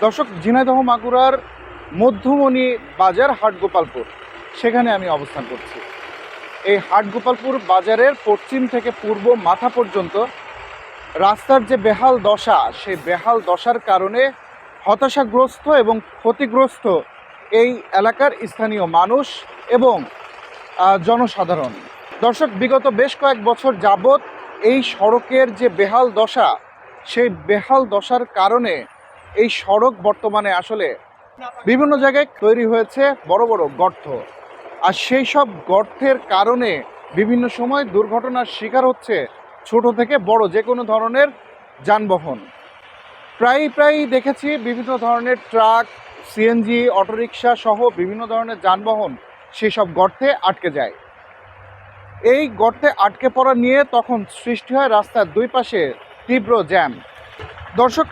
দর্শক, ঝিনাইদহ মাগুরার মধ্যমণি বাজার হাটগোপালপুর, সেখানে আমি অবস্থান করছি। এই হাটগোপালপুর বাজারের পশ্চিম থেকে পূর্ব মাথা পর্যন্ত রাস্তার যে বেহাল দশা, সেই বেহাল দশার কারণে হতাশাগ্রস্ত এবং ক্ষতিগ্রস্ত এই এলাকার স্থানীয় মানুষ এবং জনসাধারণ। দর্শক, বিগত বেশ কয়েক বছর যাবৎ এই সড়কের যে বেহাল দশা, সেই বেহাল দশার কারণে এই সড়ক বর্তমানে আসলে বিভিন্ন জায়গায় তৈরি হয়েছে বড় বড় গর্ত। আর সেই সব গর্তের কারণে বিভিন্ন সময় দুর্ঘটনার শিকার হচ্ছে ছোট থেকে বড় যে কোনো ধরনের যানবাহন। প্রায়ই দেখেছি বিভিন্ন ধরনের ট্রাক, সিএনজি, অটোরিকশা সহ বিভিন্ন ধরনের যানবাহন সেই সব গর্তে আটকে যায়। এই গর্তে আটকে পড়া নিয়ে তখন সৃষ্টি হয় রাস্তার দুই পাশে তীব্র জ্যাম। দর্শক,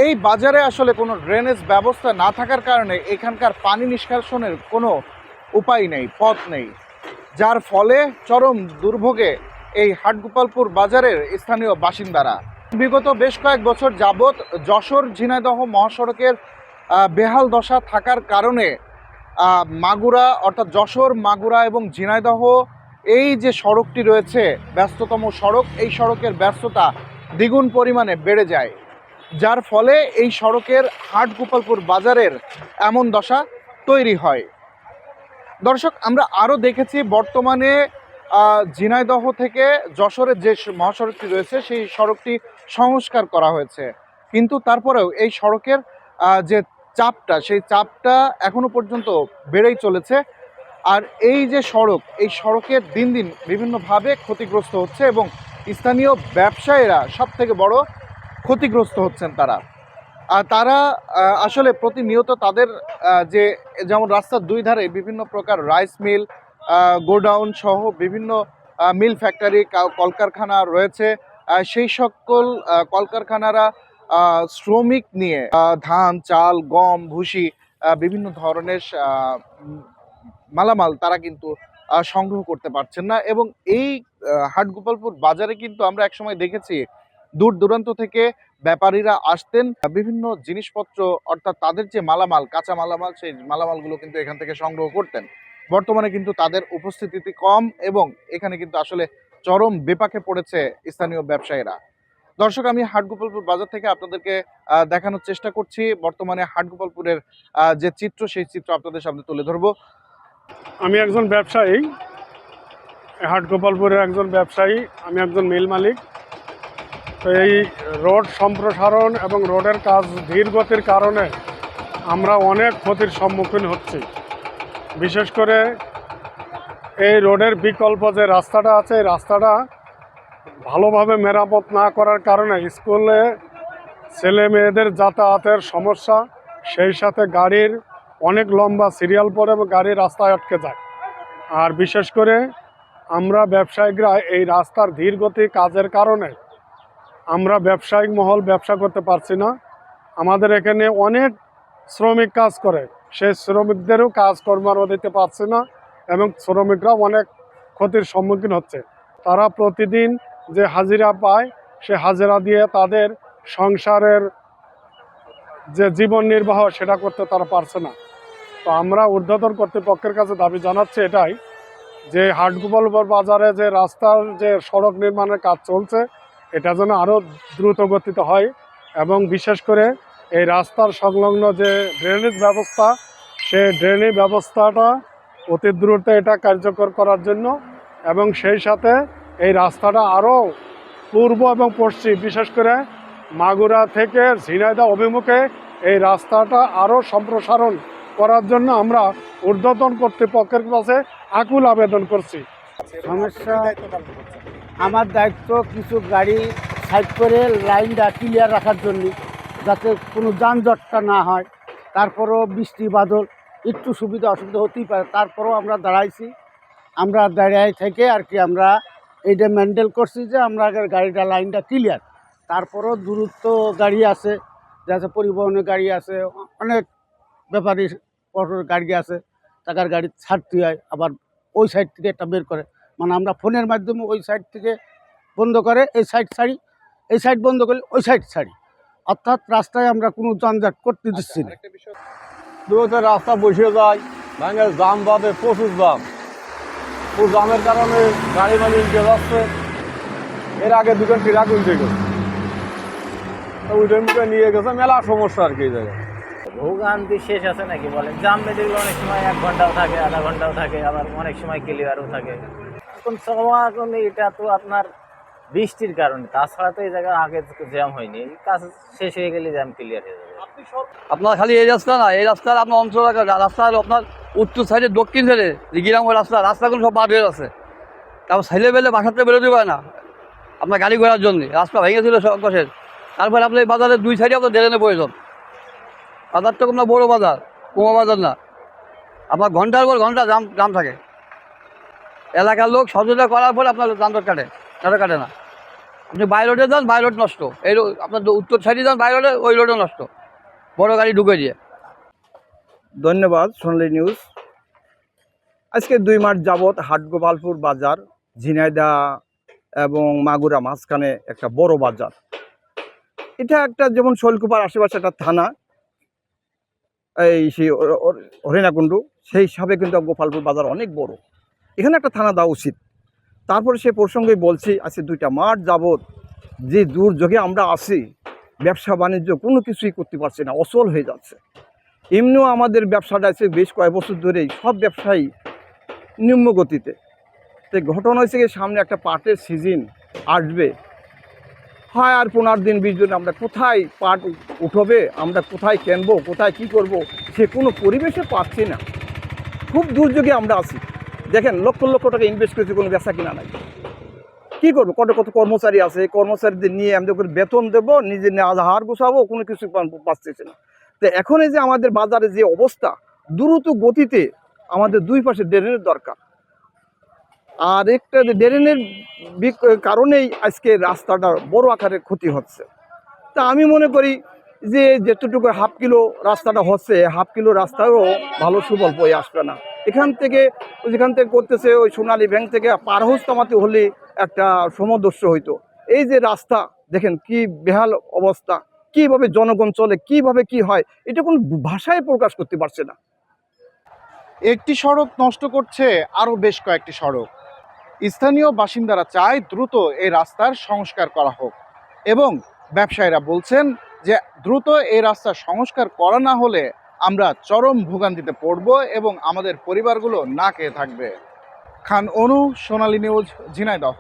এই বাজারে আসলে কোনো ড্রেনেজ ব্যবস্থা না থাকার কারণে এখানকার পানি নিষ্কাশনের কোনো উপায় নেই, পথ নেই, যার ফলে চরম দুর্ভোগে এই হাটগোপালপুর বাজারের স্থানীয় বাসিন্দারা। বিগত বেশ কয়েক বছর যাবৎ যশোর ঝিনাইদহ মহাসড়কের বেহাল দশা থাকার কারণে মাগুরা অর্থাৎ যশোর, মাগুরা এবং ঝিনাইদহ এই যে সড়কটি রয়েছে, ব্যস্ততম সড়ক, এই সড়কের ব্যস্ততা দ্বিগুণ পরিমাণে বেড়ে যায়, যার ফলে এই সড়কের হাটগোপালপুর বাজারের এমন দশা তৈরি হয়। দর্শক, আমরা আরও দেখেছি বর্তমানে ঝিনাইদহ থেকে যশোরের যে মহাসড়কটি রয়েছে সেই সড়কটি সংস্কার করা হয়েছে, কিন্তু তারপরেও এই সড়কের যে চাপটা, সেই চাপটা এখনো পর্যন্ত বেড়েই চলেছে। আর এই যে সড়ক, এই সড়কের দিন দিন বিভিন্নভাবে ক্ষতিগ্রস্ত হচ্ছে এবং স্থানীয় ব্যবসায়ীরা সব থেকে বড় ক্ষতিগ্রস্ত হচ্ছেন। তারা আসলে প্রতিনিয়ত তাদের যে যেমন রাস্তার দুই ধারে বিভিন্ন প্রকার রাইস মিল, গোডাউন সহ বিভিন্ন মিল ফ্যাক্টরি, কলকারখানা রয়েছে। সেই সকল কলকারখানারা শ্রমিক নিয়ে ধান, চাল, গম, ভুসি, বিভিন্ন ধরনের মালামাল তারা কিন্তু সংগ্রহ করতে পারছেন না। এবং এই হাটগোপালপুর বাজারে কিন্তু আমরা একসময় দেখেছি দূর দূরান্ত থেকে ব্যাপারীরা আসতেন, বিভিন্ন জিনিসপত্র অর্থাৎ তাদের যে মালামাল, কাঁচা মালামাল, সেই মালামালগুলো কিন্তু এখান থেকে সংগ্রহ করতেন। বর্তমানে কিন্তু তাদের উপস্থিতি কম এবং এখানে কিন্তু আসলে চরম বিপাকে পড়েছে স্থানীয় ব্যবসায়ীরা। দর্শক, আমি হাটগোপালপুর বাজার থেকে আপনাদেরকে দেখানোর চেষ্টা করছি বর্তমানে হাটগোপালপুরের যে চিত্র, সেই চিত্র আপনাদের সামনে তুলে ধরবো। আমি একজন ব্যবসায়ী, হাটগোপালপুরের একজন ব্যবসায়ী, আমি একজন মিল মালিক। তো এই রোড সম্প্রসারণ এবং রোডের কাজ ধীর গতির কারণে আমরা অনেক ক্ষতির সম্মুখীন হচ্ছি। বিশেষ করে এই রোডের বিকল্প যে রাস্তাটা আছে, এই রাস্তাটা ভালোভাবে মেরামত না করার কারণে স্কুলে ছেলে মেয়েদের যাতায়াতের সমস্যা, সেই সাথে গাড়ির অনেক লম্বা সিরিয়াল পড়ে এবং গাড়ি রাস্তায় আটকে যায়। আর বিশেষ করে আমরা ব্যবসায়িকরা এই রাস্তার ধীরগতি কাজের কারণে আমরা ব্যবসায়িক মহল ব্যবসা করতে পারছি না। আমাদের এখানে অনেক শ্রমিক কাজ করে, সেই শ্রমিকদেরও কাজকর্ম দিতে পারছে না এবং শ্রমিকরাও অনেক ক্ষতির সম্মুখীন হচ্ছে। তারা প্রতিদিন যে হাজিরা পায়, সে হাজিরা দিয়ে তাদের সংসারের যে জীবন নির্বাহ সেটা করতে তারা পারছে না। তো আমরা ঊর্ধ্বতন কর্তৃপক্ষের কাছে দাবি জানাচ্ছি এটাই, যে হাটগোপালপুর বাজারে যে রাস্তার যে সড়ক নির্মাণের কাজ চলছে, এটা যেন আরও দ্রুত গতিতে হয় এবং বিশেষ করে এই রাস্তার সংলগ্ন যে ড্রেনেজ ব্যবস্থা, সেই ড্রেনেজ ব্যবস্থাটা অতি দ্রুত এটা কার্যকর করার জন্য এবং সেই সাথে এই রাস্তাটা আরও পূর্ব এবং পশ্চিম, বিশেষ করে মাগুরা থেকে ঝিনাইদহ অভিমুখে এই রাস্তাটা আরও সম্প্রসারণ করার জন্য আমরা ঊর্ধ্বতন কর্তৃপক্ষের কাছে আকুল আবেদন করছি। সমস্যা আমার দায়িত্ব কিছু গাড়ি সাইড করে লাইনটা ক্লিয়ার রাখার জন্য, যাতে কোনো যানজটটা না হয়। তারপরেও বৃষ্টি বাদল একটু সুবিধা অসুবিধা হতেই পারে, তারপরেও আমরা দাঁড়াইছি। আমরা দাঁড়াই থেকে আর কি আমরা এইটা মেনটেন করছি যে আমরা গাড়িটা লাইনটা ক্লিয়ার। তারপরেও দূরত্ব গাড়ি আছে, যাতে পরিবহনের গাড়ি আছে, অনেক ব্যাপারী অটোর গাড়ি আছে, টাকার গাড়ি ছাড়তে হয়, আবার ওই সাইড থেকে একটা বের করে, মানে আমরা ফোনের মাধ্যমে ওই সাইড থেকে বন্ধ করে এই সাইড ছাড়ি, এই সাইড বন্ধ করলে ওই সাইড ছাড়ি। অর্থাৎ রাস্তায় আমরা কোনো যানজট করতে দিচ্ছি না। আরেকটা বিষয়, দুটো রাস্তা বসে যায়, ভাঙে জাম বাঁধে, প্রচুর জাম। ও জামের কারণে গাড়ি মালি উল্টে যাচ্ছে। এর আগে দুজন ট্রাক উল্টে গেছে, উল্টে মুখে নিয়ে গেছে, মেলা সমস্যা আর কি এই জায়গায়। ভোগান্তি শেষ আছে নাকি বলেন? জাম বেঁধে গেলে অনেক সময় 1 ঘন্টাও থাকে, আধা ঘন্টাও থাকে, আবার অনেক সময় ক্লিয়ারও থাকে। এখন সময় এখন এটা তো আপনার বৃষ্টির কারণে, তাছাড়া তো এই জায়গায় আগে জ্যাম হয়নি। এই কাজ শেষ হয়ে গেলে জ্যাম ক্লিয়ার হয়ে যাবে। আপনার খালি এই রাস্তা না, এই রাস্তার আপনার অঞ্চল রাস্তা আপনার উত্তর সাইডে দক্ষিণ সাইডে যে গ্রাম রাস্তাগুলো সব বাদ হয়ে আছে। তারপর ছেলে বেলে বাসাতে বেরোতে পারে না আপনার গাড়ি ঘোড়ার জন্য, রাস্তা ভেঙেছিল সংকটের। তারপরে আপনার এই বাজারের 2 সাইডে আপনার ড্রেনের প্রয়োজন। বাজারটা আপনার বড় বাজার, কুমা বাজার না। আপনার ঘন্টার পর ঘন্টা জাম থাকে। এলাকার লোক সচেতন করার পরে আপনার যানজট কাটে না। আপনি বাই রোডে যান, বাই রোড নষ্ট। এই আপনার উত্তর সাইডে যান বাই রোডে, ওই রোডও নষ্ট, বড় গাড়ি ঢুকে দিয়ে। ধন্যবাদ সোনালী নিউজ। আজকে 2 মাস যাবৎ হাটগোপালপুর বাজার, ঝিনাইদহ এবং মাগুরা মাঝখানে একটা বড় বাজার। এটা একটা যেমন শৈলকুপার আশেপাশে একটা থানা, এই সেই হরিণাকুণ্ডু, সেই হিসাবে কিন্তু গোপালপুর বাজার অনেক বড়। এখানে একটা থানা দেওয়া উচিত। তারপরে সে প্রসঙ্গে বলছি, আজকে 2টা মাস যাবৎ যে দুর্যোগে আমরা আছি, ব্যবসা বাণিজ্য কোনো কিছুই করতে পারছি না, অচল হয়ে যাচ্ছে। এমনিও আমাদের ব্যবসাটা আছে বেশ কয়েক বছর ধরেই সব ব্যবসায়ী নিম্ন গতিতে। তো ঘটনা হয়েছে কি, সামনে একটা পাটের সিজন আসবে, হয় আর 15 দিন 20 দিন আমরা কোথায় পাট উঠবে, আমরা কোথায় কিনবো, কোথায় কি করব, সে কোনো পরিবেশে পাচ্ছি না। খুব দুর্যোগে আমরা আছি। দেখেন লক্ষ লক্ষ টাকা ইনভেস্ট করেছি, কোনো ব্যবসা কিনা নাই। কী করবো, কত কর্মচারী আছে, কর্মচারীদের নিয়ে আমাদের করে বেতন দেবো, নিজে আহার গোছাবো, কোনো কিছু পাচ্ছি না। তো এখন এই যে আমাদের বাজারে যে অবস্থা, দ্রুত গতিতে আমাদের 2 পাশে ড্রেনের দরকার। আর একটা ড্রেনের কারণেই আজকে রাস্তাটা বড় আকারে ক্ষতি হচ্ছে। তা আমি মনে করি যে যেতটুকু হাফ কিলো রাস্তাটা হচ্ছে, হাফ কিলো রাস্তায়ও ভালো সুফল বয়ে আসবে না। যেখান থেকে করতেছে ওই সোনালী ব্যাংক থেকে পার হস্তামাতে হলে একটা সমদস্য হইতো। এই যে রাস্তা দেখেন কি বেহাল অবস্থা, কিভাবে জনগণ চলে, কিভাবে কি হয়, এটা কোনো ভাষায় প্রকাশ করতে পারছে না। একটি সড়ক নষ্ট করছে আরও বেশ কয়েকটি সড়ক। স্থানীয় বাসিন্দারা চায় দ্রুত এই রাস্তার সংস্কার করা হোক, এবং ব্যবসায়ীরা বলছেন যে দ্রুত এই রাস্তার সংস্কার করা না হলে আমরা চরম ভোগান্তিতে পড়ব এবং আমাদের পরিবারগুলো না খেয়ে থাকবে। খান অনু, সোনালী নিউজ, ঝিনাইদহ।